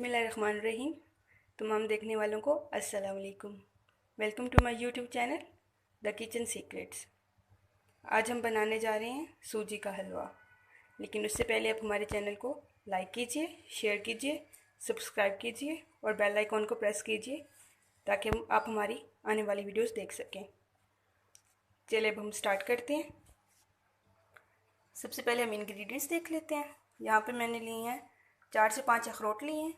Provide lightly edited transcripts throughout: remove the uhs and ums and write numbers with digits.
बिस्मिल्लाहिर्रहमानिर्रहीम। तमाम देखने वालों को अस्सलाम वालेकुम। Welcome to my YouTube channel the kitchen secrets. आज हम बनाने जा रहे हैं सूजी का हलवा, लेकिन उससे पहले आप हमारे चैनल को लाइक कीजिए, शेयर कीजिए, सब्सक्राइब कीजिए और बेल आइकॉन को प्रेस कीजिए ताकि आप हमारी आने वाली वीडियोस देख सकें। चलिए अब हम स्टार्ट करते हैं। सबसे पहले हम इंग्रेडिएंट्स देख लेते हैं। यहाँ पे मैंने लिए हैं 4 से 5 अखरोट लिए हैं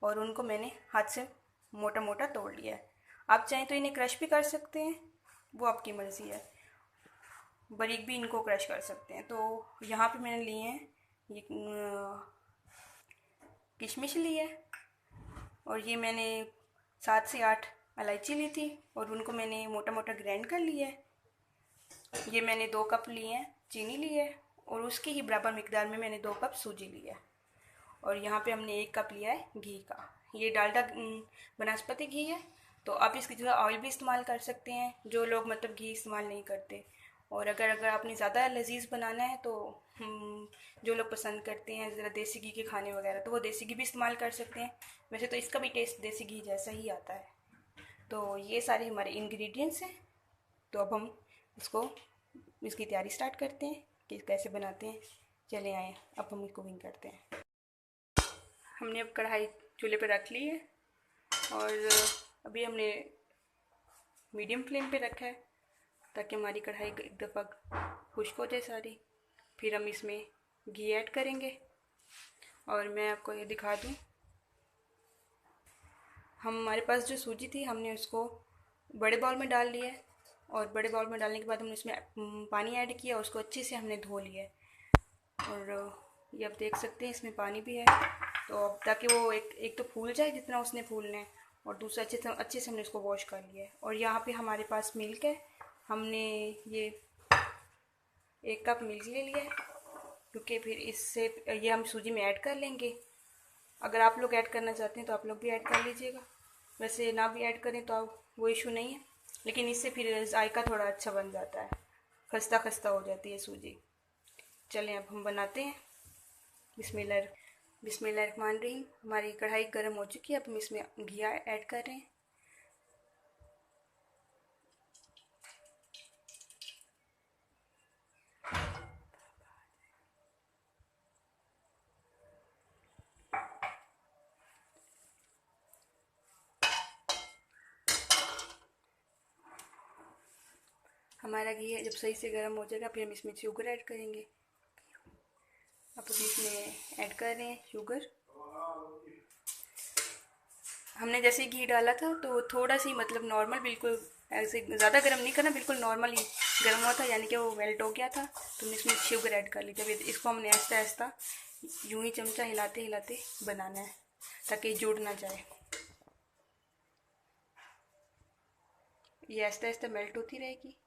और उनको मैंने हाथ से मोटा मोटा तोड़ लिया है। आप चाहें तो इन्हें क्रश भी कर सकते हैं, वो आपकी मर्ज़ी है। बारीक भी इनको क्रश कर सकते हैं। तो यहाँ पे मैंने लिए हैं ये किशमिश ली है और ये मैंने 7 से 8 इलायची ली थी और उनको मैंने मोटा मोटा ग्राइंड कर लिया है। ये मैंने 2 कप लिए हैं चीनी ली है और उसकी ही बराबर मिकदार में मैंने 2 कप सूजी ली है। और यहाँ पे हमने 1 कप लिया है घी का। ये डालडा वनस्पति घी है, तो आप इसकी जगह ऑयल भी इस्तेमाल कर सकते हैं, जो लोग मतलब घी इस्तेमाल नहीं करते। और अगर आपने ज़्यादा लजीज बनाना है तो जो लोग पसंद करते हैं ज़रा देसी घी के खाने वगैरह, तो वो देसी घी भी इस्तेमाल कर सकते हैं। वैसे तो इसका भी टेस्ट देसी घी जैसा ही आता है। तो ये सारे हमारे इंग्रेडिएंट्स हैं। तो अब हम इसकी तैयारी स्टार्ट करते हैं कि कैसे बनाते हैं। चले आए, अब हम कुकिंग करते हैं। हमने अब कढ़ाई चूल्हे पर रख ली है और अभी हमने मीडियम फ्लेम पे रखा है ताकि हमारी कढ़ाई एक दफ़ा खुश्क हो जाए सारी। फिर हम इसमें घी ऐड करेंगे और मैं आपको ये दिखा दूँ, हमारे पास जो सूजी थी हमने उसको बड़े बाउल में डाल लिया है और बड़े बाउल में डालने के बाद हमने इसमें पानी ऐड किया, उसको अच्छे से हमने धो लिया है। और ये आप देख सकते हैं इसमें पानी भी है, तो अब ताकि वो एक तो फूल जाए जितना उसने फूलना है, और दूसरा अच्छे से हमने उसको वॉश कर लिया है। और यहाँ पे हमारे पास मिल्क है, हमने ये 1 कप मिल्क ले लिया है क्योंकि फिर इससे ये हम सूजी में ऐड कर लेंगे। अगर आप लोग ऐड करना चाहते हैं तो आप लोग भी ऐड कर लीजिएगा, वैसे ना भी ऐड करें तो वो इशू नहीं है, लेकिन इससे फिर जायका थोड़ा अच्छा बन जाता है, खस्ता खस्ता हो जाती है सूजी। चलें अब हम बनाते हैं। बिस्मिल्लाहिर्रहमानिर्रहीम। हमारी कढ़ाई गर्म हो चुकी है, अब हम इसमें घी ऐड कर रहे हैं। हमारा घी जब सही से गर्म हो जाएगा फिर हम इसमें शुगर ऐड करेंगे। अब अभी इसमें ऐड कर रहे हैं शुगर। हमने जैसे घी डाला था तो थोड़ा सी मतलब नॉर्मल, बिल्कुल ऐसे ज़्यादा गर्म नहीं करना, बिल्कुल नॉर्मल ही गर्म हुआ था, यानी कि वो मेल्ट हो गया था। तो हमने इसमें शुगर ऐड कर ली। जब इसको हमने आहिस्ता आहिस्ता यूं ही चमचा हिलाते हिलाते बनाना है ताकि जुड़ ना जाए। ये आहिस्ता आहिस्ता मेल्ट होती रहेगी,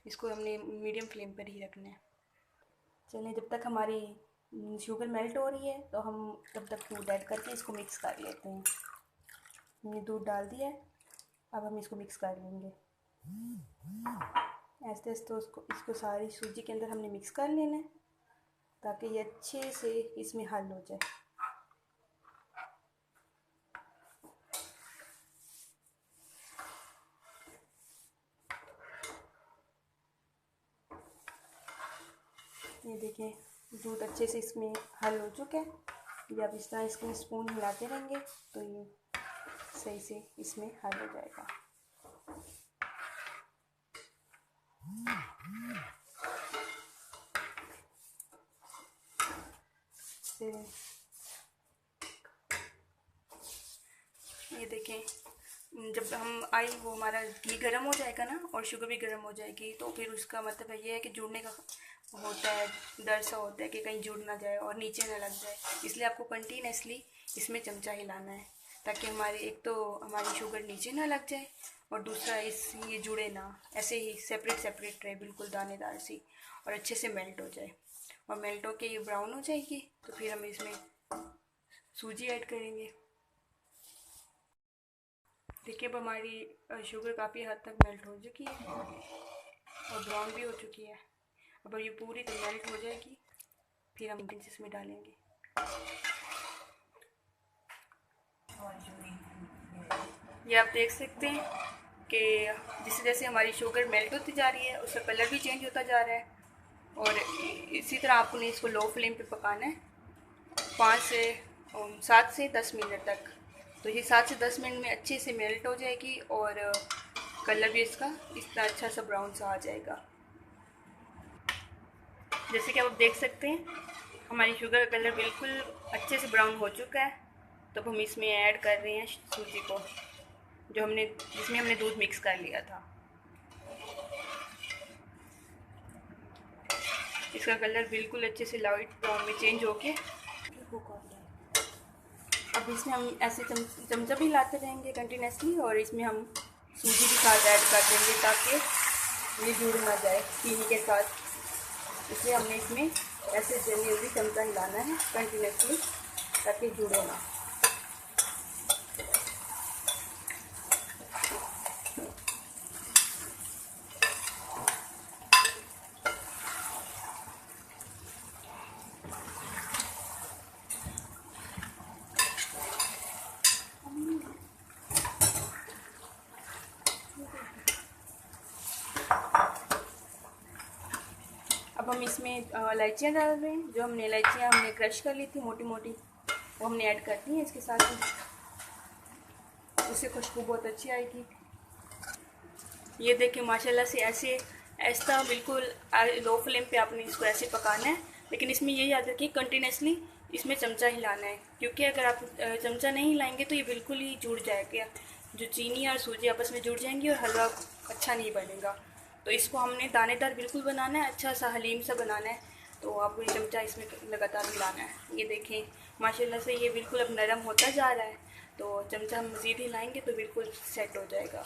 इसको हमने मीडियम फ्लेम पर ही रखना है। चलिए जब तक हमारी शुगर मेल्ट हो रही है तो हम तब तक दूध ऐड करके इसको मिक्स कर लेते हैं। हमने दूध डाल दिया है, अब हम इसको मिक्स कर लेंगे। ऐसे ऐसे तो इसको सारी सूजी के अंदर हमने मिक्स कर लेना है ताकि ये अच्छे से इसमें हल हो जाए। ये देखिए दूध अच्छे से इसमें हल हो चुका है। ये अब इस तरह इसको स्पून हिलाते रहेंगे तो ये सही से इसमें हल हो जाएगा। ये देखें जब हम वो हमारा घी गर्म हो जाएगा ना और शुगर भी गर्म हो जाएगी, तो फिर उसका मतलब ये है कि जुड़ने का होता है, डर सा होता है कि कहीं जुड़ ना जाए और नीचे ना लग जाए। इसलिए आपको कंटिन्यूसली इसमें चमचा हिलाना है ताकि एक तो हमारी शुगर नीचे ना लग जाए और दूसरा ये जुड़े ना, ऐसे ही सेपरेट सेपरेट रहे, बिल्कुल दानेदार सी, और अच्छे से मेल्ट हो जाए। और मेल्ट होके ये ब्राउन हो जाएगी तो फिर हम इसमें सूजी ऐड करेंगे। देखिए अब हमारी शुगर काफ़ी हद तक मेल्ट हो चुकी है और ब्राउन भी हो चुकी है। अब ये पूरी तो मेल्ट हो जाएगी फिर हम इंग्रेडिएंट्स इसमें डालेंगे। ये आप देख सकते हैं कि जैसे जैसे हमारी शुगर मेल्ट होती जा रही है उसका कलर भी चेंज होता जा रहा है। और इसी तरह आपको इसको लो फ्लेम पे पकाना है 7 से 10 मिनट तक। तो ये 7 से 10 मिनट में अच्छे से मेल्ट हो जाएगी और कलर भी इसका इतना अच्छा सा ब्राउन सा आ जाएगा। जैसे कि आप देख सकते हैं हमारी शुगर का कलर बिल्कुल अच्छे से ब्राउन हो चुका है। तो अब हम इसमें ऐड कर रहे हैं सूजी को जिसमें हमने दूध मिक्स कर लिया था। इसका कलर बिल्कुल अच्छे से लाइट ब्राउन में चेंज होके अब इसमें हम ऐसे चमचा भी लाते रहेंगे कंटिन्यूसली और इसमें हम सूजी के साथ ऐड कर देंगे ताकि ये जुड़ ना जाए चीनी के साथ। इसलिए हमने इसमें ऐसे जल्दी चमचा हिलाना है कंटिन्यूसली ताकि जुड़े ना। अब हम इसमें इलायचियाँ डाल रहे हैं। जो इलायचियाँ हमने क्रश कर ली थी मोटी मोटी वो हमने ऐड कर दी हैं इसके साथ ही। उससे खुशबू बहुत अच्छी आएगी। ये देखिए माशाल्लाह से ऐसा बिल्कुल लो फ्लेम पे आपने इसको ऐसे पकाना है। लेकिन इसमें ये याद रखिए कंटिन्यूसली इसमें चमचा हिलाना है, क्योंकि अगर आप चमचा नहीं हिलाएंगे तो ये बिल्कुल ही जुड़ जाएगा। जो चीनी और सूजी आपस में जुड़ जाएंगी और हलवा अच्छा नहीं बनेगा। तो इसको हमने दानेदार बिल्कुल बनाना है, अच्छा सा हलीम सा बनाना है। तो आपको ये चमचा इसमें लगातार हिलाना है। ये देखें माशाल्लाह से ये बिल्कुल अब नरम होता जा रहा है। तो चमचा हम मज़ीद हिलाएंगे तो बिल्कुल सेट हो जाएगा।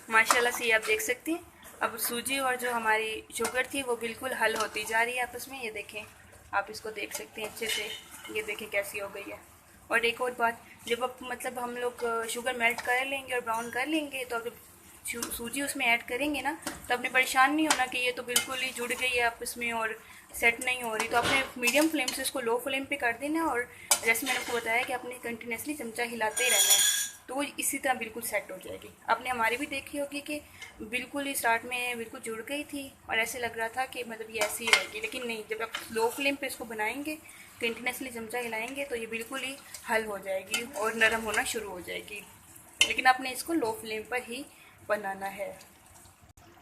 माशाल्लाह से ये आप देख सकते हैं अब सूजी और जो हमारी शुगर थी वो बिल्कुल हल होती जा रही है आपस में। ये देखें आप इसको देख सकते हैं अच्छे से। ये देखें कैसी हो गई है। और एक और बात, जब आप मतलब हम लोग शुगर मेल्ट कर लेंगे और ब्राउन कर लेंगे तो अब जब सूजी उसमें ऐड करेंगे ना तो आपने परेशान नहीं होना कि ये तो बिल्कुल ही जुड़ गई है आपस में और सेट नहीं हो रही। तो आपने मीडियम फ्लेम से इसको लो फ्लेम पे कर देना और जैसे मैंने आपको बताया कि आपने कंटिन्यूसली चमचा हिलाते ही रहना है तो वो इसी तरह बिल्कुल सेट हो जाएगी। आपने हमारी भी देखी होगी कि बिल्कुल ही स्टार्ट में बिल्कुल जुड़ गई थी और ऐसे लग रहा था कि मतलब ये ऐसी ही रहेगी, लेकिन नहीं, जब आप लो फ्लेम पे इसको बनाएंगे कंटिन्यूसली चमचा हिलाएंगे तो ये बिल्कुल ही हल हो जाएगी और नरम होना शुरू हो जाएगी। लेकिन आपने इसको लो फ्लेम पर ही बनाना है।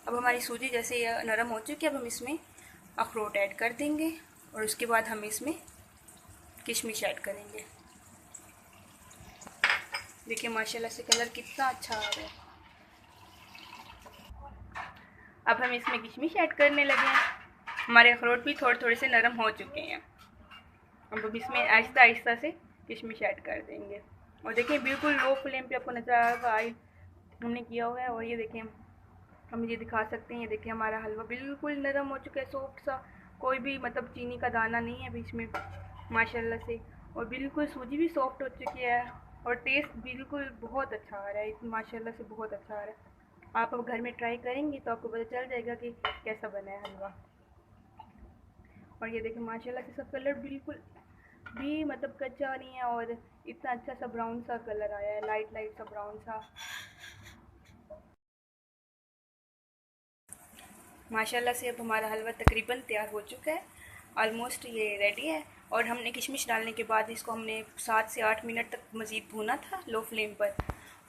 अब हमारी सूजी जैसे ये नरम हो चुकी है, अब हम इसमें अखरोट ऐड कर देंगे और उसके बाद हम इसमें किशमिश ऐड करेंगे। देखिए माशाल्लाह से कलर कितना अच्छा आ रहा है। अब हम इसमें किशमिश ऐड करने लगे हैं। हमारे अखरोट भी थोड़े थोड़े से नरम हो चुके हैं। अब हम इसमें आहिस्ता आहिस्ता से किशमिश ऐड कर देंगे और देखिए बिल्कुल लो फ्लेम पे आपको नजर आएगा ऑयल हमने किया हुआ है। और ये देखें हम ये दिखा सकते हैं, ये देखिए हमारा हलवा बिल्कुल नरम हो चुका है, सॉफ्ट सा, कोई भी मतलब चीनी का दाना नहीं है बीच में माशाल्लाह से। और बिल्कुल सूजी भी सॉफ्ट हो चुकी है और टेस्ट बिल्कुल बहुत अच्छा आ रहा है, माशाल्लाह से बहुत अच्छा आ रहा है। आप अब घर में ट्राई करेंगी तो आपको पता चल जाएगा कि कैसा बना है हलवा। और ये देखिए माशाल्लाह से सब कलर बिल्कुल भी मतलब कच्चा नहीं है और इतना अच्छा सा ब्राउन सा कलर आया है, लाइट लाइट सा ब्राउन सा। माशाल्लाह से अब हमारा हलवा तकरीबन तैयार हो चुका है, ऑलमोस्ट ये रेडी है। और हमने किशमिश डालने के बाद इसको हमने 7 से 8 मिनट तक मज़ीद भूना था लो फ्लेम पर।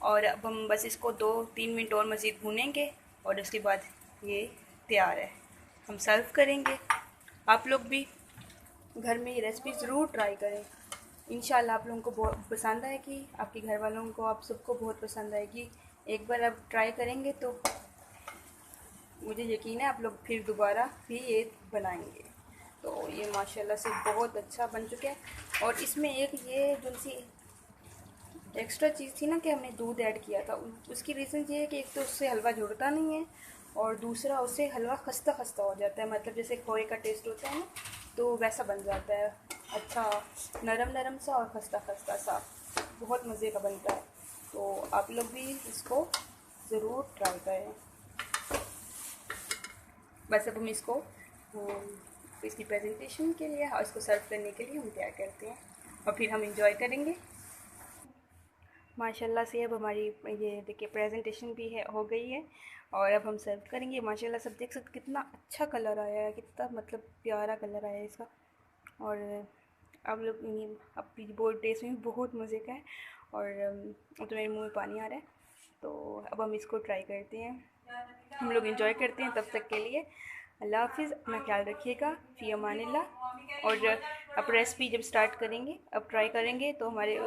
और अब हम बस इसको 2-3 मिनट और मज़ीद भूनेंगे और उसके बाद ये तैयार है, हम सर्व करेंगे। आप लोग भी घर में ये रेसिपी ज़रूर ट्राई करें। इंशाल्लाह आप लोगों को बहुत पसंद आएगी, आपके घर वालों को, आप सबको बहुत पसंद आएगी। एक बार आप ट्राई करेंगे तो मुझे यकीन है आप लोग फिर दोबारा भी ये बनाएंगे। तो ये माशाल्लाह से बहुत अच्छा बन चुका है। और इसमें एक ये जो सी एक्स्ट्रा चीज़ थी ना कि हमने दूध ऐड किया था, उसकी रीज़न ये है कि एक तो उससे हलवा जुड़ता नहीं है और दूसरा उससे हलवा खस्ता खस्ता हो जाता है, मतलब जैसे खोए का टेस्ट होता है ना तो वैसा बन जाता है, अच्छा नरम नरम सा और खस्ता खस्ता सा, बहुत मज़े का बनता है। तो आप लोग भी इसको ज़रूर ट्राई करें। बस अब हम इसको इसकी प्रेजेंटेशन के लिए और इसको सर्व करने के लिए हम तैयार करते हैं और फिर हम इंजॉय करेंगे। माशाल्लाह से अब हमारी ये देखिए प्रेजेंटेशन भी है, हो गई है। और अब हम सर्व करेंगे। माशाल्लाह सब देख सकते कितना अच्छा कलर आया है, कितना मतलब प्यारा कलर आया है इसका। और अब लोग ये अब बोर्ड टेस्ट में बहुत मज़े का है। और अब तो मेरे मुंह में पानी आ रहा है। तो अब हम इसको ट्राई करते हैं, हम लोग एंजॉय करते हैं। तब तक के लिए अल्लाह हाफिज़, अपना ख्याल रखिएगा, फ़ी अमानिल्लाह। और अब रेसिपी जब स्टार्ट करेंगे, अब ट्राई करेंगे तो हमारे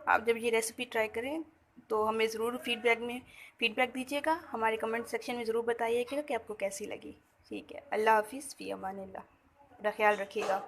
आप जब ये रेसिपी ट्राई करें तो हमें ज़रूर फीडबैक दीजिएगा, हमारे कमेंट सेक्शन में ज़रूर बताइएगा कि आपको कैसी लगी। ठीक है, अल्लाह हाफिज़, फ़ी अमानिल्लाह, अपना ख्याल रखिएगा।